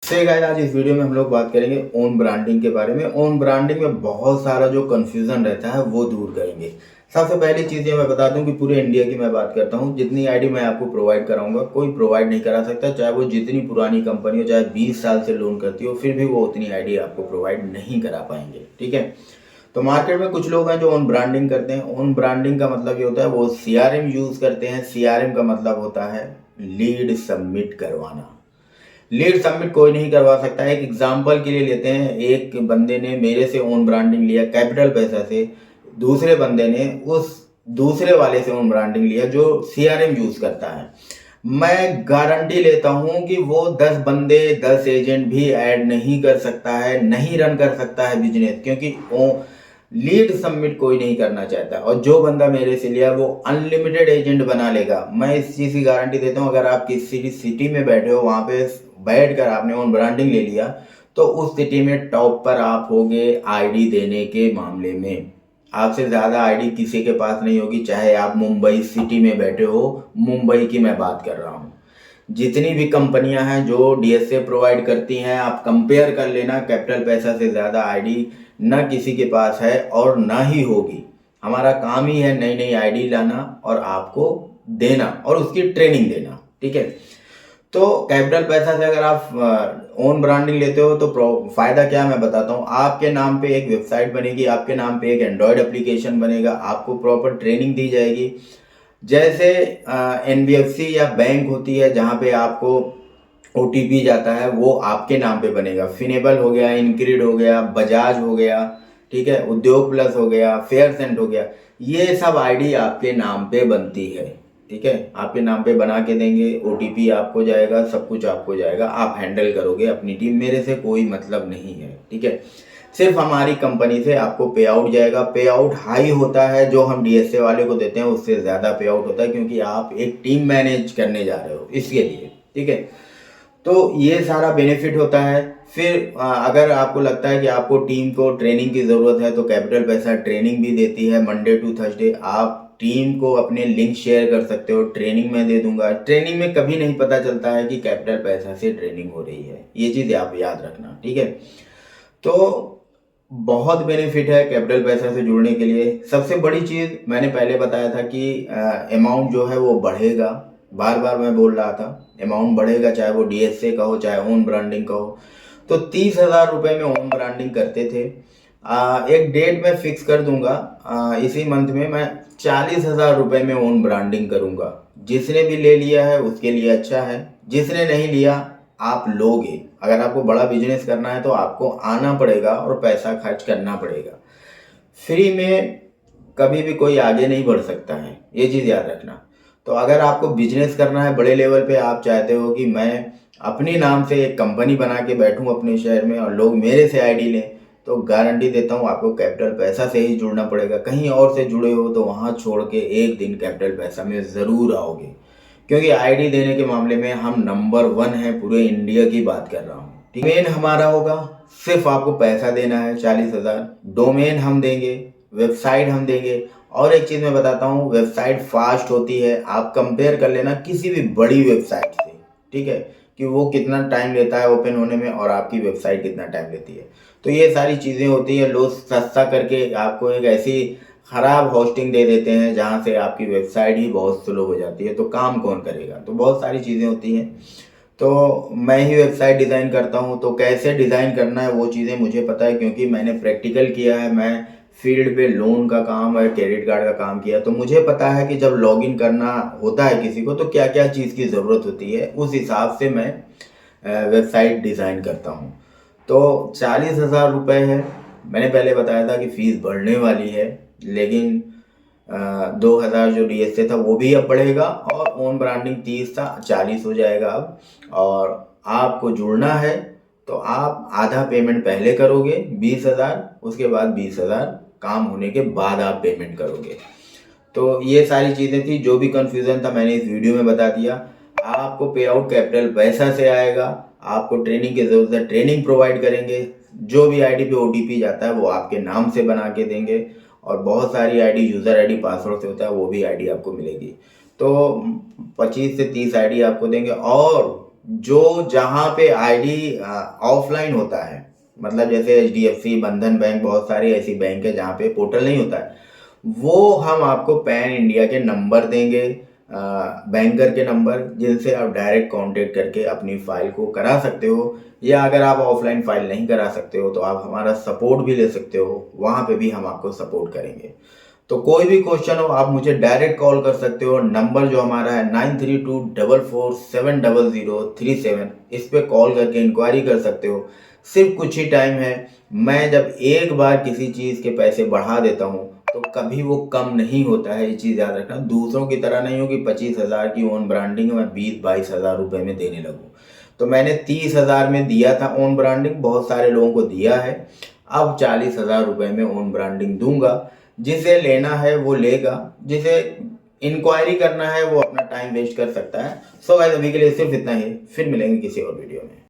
तो गाइस आज इस वीडियो में हम लोग बात करेंगे ओन ब्रांडिंग के बारे में। ओन ब्रांडिंग में बहुत सारा जो कंफ्यूजन रहता है वो दूर करेंगे। सबसे पहली चीज़ ये मैं बता दूं कि पूरे इंडिया की मैं बात करता हूं, जितनी आईडी मैं आपको प्रोवाइड कराऊंगा कोई प्रोवाइड नहीं करा सकता, चाहे वो जितनी पुरानी कंपनी हो, चाहे 20 साल से लोन करती हो, फिर भी वो उतनी आईडी आपको प्रोवाइड नहीं करा पाएंगे। ठीक है, तो मार्केट में कुछ लोग हैं जो ओन ब्रांडिंग करते हैं। ओन ब्रांडिंग का मतलब ये होता है वो सीआरएम यूज करते हैं। सीआरएम का मतलब होता है लीड सबमिट करवाना। लीड सबमिट कोई नहीं करवा सकता है। एक एग्जांपल के लिए लेते हैं, एक बंदे ने मेरे से ओन ब्रांडिंग लिया कैपिटल पैसा से, दूसरे बंदे ने उस दूसरे वाले से ओन ब्रांडिंग लिया जो सीआरएम यूज करता है। मैं गारंटी लेता हूं कि वो 10 बंदे 10 एजेंट भी ऐड नहीं कर सकता है, नहीं रन कर सकता है बिजनेस, क्योंकि वो लीड सबमिट कोई नहीं करना चाहता। और जो बंदा मेरे से लिया वो अनलिमिटेड एजेंट बना लेगा। मैं इस चीज़ की गारंटी देता हूँ। अगर आप किसी भी सिटी में बैठे हो, वहाँ पे बैठ कर आपने ओन ब्रांडिंग ले लिया, तो उस सिटी में टॉप पर आप होगे आईडी देने के मामले में। आपसे ज़्यादा आईडी किसी के पास नहीं होगी, चाहे आप मुंबई सिटी में बैठे हो। मुंबई की मैं बात कर रहा हूँ। जितनी भी कंपनियां हैं जो डीएसए प्रोवाइड करती हैं, आप कंपेयर कर लेना, कैपिटल पैसा से ज़्यादा आईडी ना किसी के पास है और ना ही होगी। हमारा काम ही है नई नई आईडी लाना और आपको देना और उसकी ट्रेनिंग देना। ठीक है, तो कैपिटल पैसा से अगर आप ओन ब्रांडिंग लेते हो तो फायदा क्या है मैं बताता हूँ। आपके नाम पे एक वेबसाइट बनेगी, आपके नाम पे एक एंड्रॉयड एप्लीकेशन बनेगा, आपको प्रॉपर ट्रेनिंग दी जाएगी। जैसे एनबीएफसी या बैंक होती है जहाँ पे आपको ओटीपी जाता है, वो आपके नाम पे बनेगा। फिनेबल हो गया, इनक्रीड हो गया, बजाज हो गया, ठीक है, उद्योग प्लस हो गया, फेयर सेंट हो गया, ये सब आईडी आपके नाम पे बनती है। ठीक है, आपके नाम पे बना के देंगे, ओटीपी आपको जाएगा, सब कुछ आपको जाएगा, आप हैंडल करोगे अपनी टीम। मेरे से कोई मतलब नहीं है। ठीक है, सिर्फ हमारी कंपनी से आपको पे आउट जाएगा। पे आउट हाई होता है, जो हम डीएसए वाले को देते हैं उससे ज़्यादा पे आउट होता है, क्योंकि आप एक टीम मैनेज करने जा रहे हो इसके लिए। ठीक है, तो ये सारा बेनिफिट होता है। फिर अगर आपको लगता है कि आपको टीम को ट्रेनिंग की ज़रूरत है तो कैपिटल पैसा ट्रेनिंग भी देती है। मंडे टू थर्सडे आप टीम को अपने लिंक शेयर कर सकते हो, ट्रेनिंग मैं दे दूंगा। ट्रेनिंग में कभी नहीं पता चलता है कि कैपिटल पैसा से ट्रेनिंग हो रही है, ये चीज़ आप याद रखना। ठीक है, तो बहुत बेनिफिट है कैपिटल पैसा से जुड़ने के लिए। सबसे बड़ी चीज़ मैंने पहले बताया था कि अमाउंट जो है वो बढ़ेगा। बार बार मैं बोल रहा था अमाउंट बढ़ेगा, चाहे वो डीएसए का हो चाहे ओन ब्रांडिंग का हो। तो 30,000 रुपये में ओन ब्रांडिंग करते थे। एक डेट मैं फिक्स कर दूंगा, इसी मंथ में मैं 40,000 रुपये में ओन ब्रांडिंग करूंगा। जिसने भी ले लिया है उसके लिए अच्छा है, जिसने नहीं लिया आप लोगे। अगर आपको बड़ा बिजनेस करना है तो आपको आना पड़ेगा और पैसा खर्च करना पड़ेगा। फ्री में कभी भी कोई आगे नहीं बढ़ सकता है, ये चीज़ याद रखना। तो अगर आपको बिजनेस करना है बड़े लेवल पे, आप चाहते हो कि मैं अपने नाम से एक कंपनी बना के बैठूं अपने शहर में और लोग मेरे से आईडी लें, तो गारंटी देता हूं आपको कैपिटल पैसा से ही जुड़ना पड़ेगा। कहीं और से जुड़े हो तो वहां छोड़ के एक दिन कैपिटल पैसा में ज़रूर आओगे, क्योंकि आईडी देने के मामले में हम नंबर 1 है। पूरे इंडिया की बात कर रहा हूँ। डोमेन हमारा होगा, सिर्फ आपको पैसा देना है 40,000। डोमेन हम देंगे, वेबसाइट हम देंगे। और एक चीज़ मैं बताता हूँ, वेबसाइट फास्ट होती है। आप कंपेयर कर लेना किसी भी बड़ी वेबसाइट से, ठीक है, कि वो कितना टाइम लेता है ओपन होने में और आपकी वेबसाइट कितना टाइम लेती है। तो ये सारी चीज़ें होती है। लोग सस्ता करके आपको एक ऐसी खराब होस्टिंग दे देते हैं जहाँ से आपकी वेबसाइट ही बहुत स्लो हो जाती है, तो काम कौन करेगा। तो बहुत सारी चीज़ें होती हैं। तो मैं ही वेबसाइट डिज़ाइन करता हूँ, तो कैसे डिज़ाइन करना है वो चीज़ें मुझे पता है, क्योंकि मैंने प्रैक्टिकल किया है। मैं फील्ड पे लोन का काम और क्रेडिट कार्ड का काम किया, तो मुझे पता है कि जब लॉगिन करना होता है किसी को तो क्या क्या चीज़ की ज़रूरत होती है। उस हिसाब से मैं वेबसाइट डिज़ाइन करता हूँ। तो 40,000 रुपये है। मैंने पहले बताया था कि फ़ीस बढ़ने वाली है, लेकिन 2,000 जो डीएसए था वो भी अब बढ़ेगा और ओन ब्रांडिंग 30 था 40 हो जाएगा अब। और आपको जुड़ना है तो आप आधा पेमेंट पहले करोगे 20,000, उसके बाद 20,000 काम होने के बाद आप पेमेंट करोगे। तो ये सारी चीज़ें थी, जो भी कंफ्यूजन था मैंने इस वीडियो में बता दिया। आपको पे आउट कैपिटल पैसा से आएगा। आपको ट्रेनिंग की ज़रूरत है, ट्रेनिंग प्रोवाइड करेंगे। जो भी आईडी पे ओटीपी जाता है वो आपके नाम से बना के देंगे। और बहुत सारी आईडी यूज़र आईडी पासवर्ड से होता है, वो भी आईडी आपको मिलेगी। तो 25 से 30 आईडी आपको देंगे। और जो जहाँ पे आईडी ऑफलाइन होता है, मतलब जैसे एचडीएफसी, बंधन बैंक, बहुत सारी ऐसी बैंक है जहाँ पे पोर्टल नहीं होता है, वो हम आपको पैन इंडिया के नंबर देंगे, बैंकर के नंबर, जिनसे आप डायरेक्ट कांटेक्ट करके अपनी फाइल को करा सकते हो। या अगर आप ऑफलाइन फाइल नहीं करा सकते हो तो आप हमारा सपोर्ट भी ले सकते हो, वहाँ पे भी हम आपको सपोर्ट करेंगे। तो कोई भी क्वेश्चन हो आप मुझे डायरेक्ट कॉल कर सकते हो। नंबर जो हमारा है 9324470037, इस पे कॉल करके इंक्वायरी कर सकते हो। सिर्फ कुछ ही टाइम है। मैं जब एक बार किसी चीज़ के पैसे बढ़ा देता हूँ तो कभी वो कम नहीं होता है, ये चीज़ याद रखना। दूसरों की तरह नहीं हो कि 25,000 की ओन ब्रांडिंग मैं 20-22 हज़ार रुपये में देने लगूँ। तो मैंने 30,000 में दिया था ओन ब्रांडिंग, बहुत सारे लोगों को दिया है। अब 40,000 रुपये में ओन ब्रांडिंग दूंगा। जिसे लेना है वो लेगा, जिसे इंक्वायरी करना है वो अपना टाइम वेस्ट कर सकता है। सो गाइस, अभी के लिए सिर्फ इतना ही। फिर मिलेंगे किसी और वीडियो में।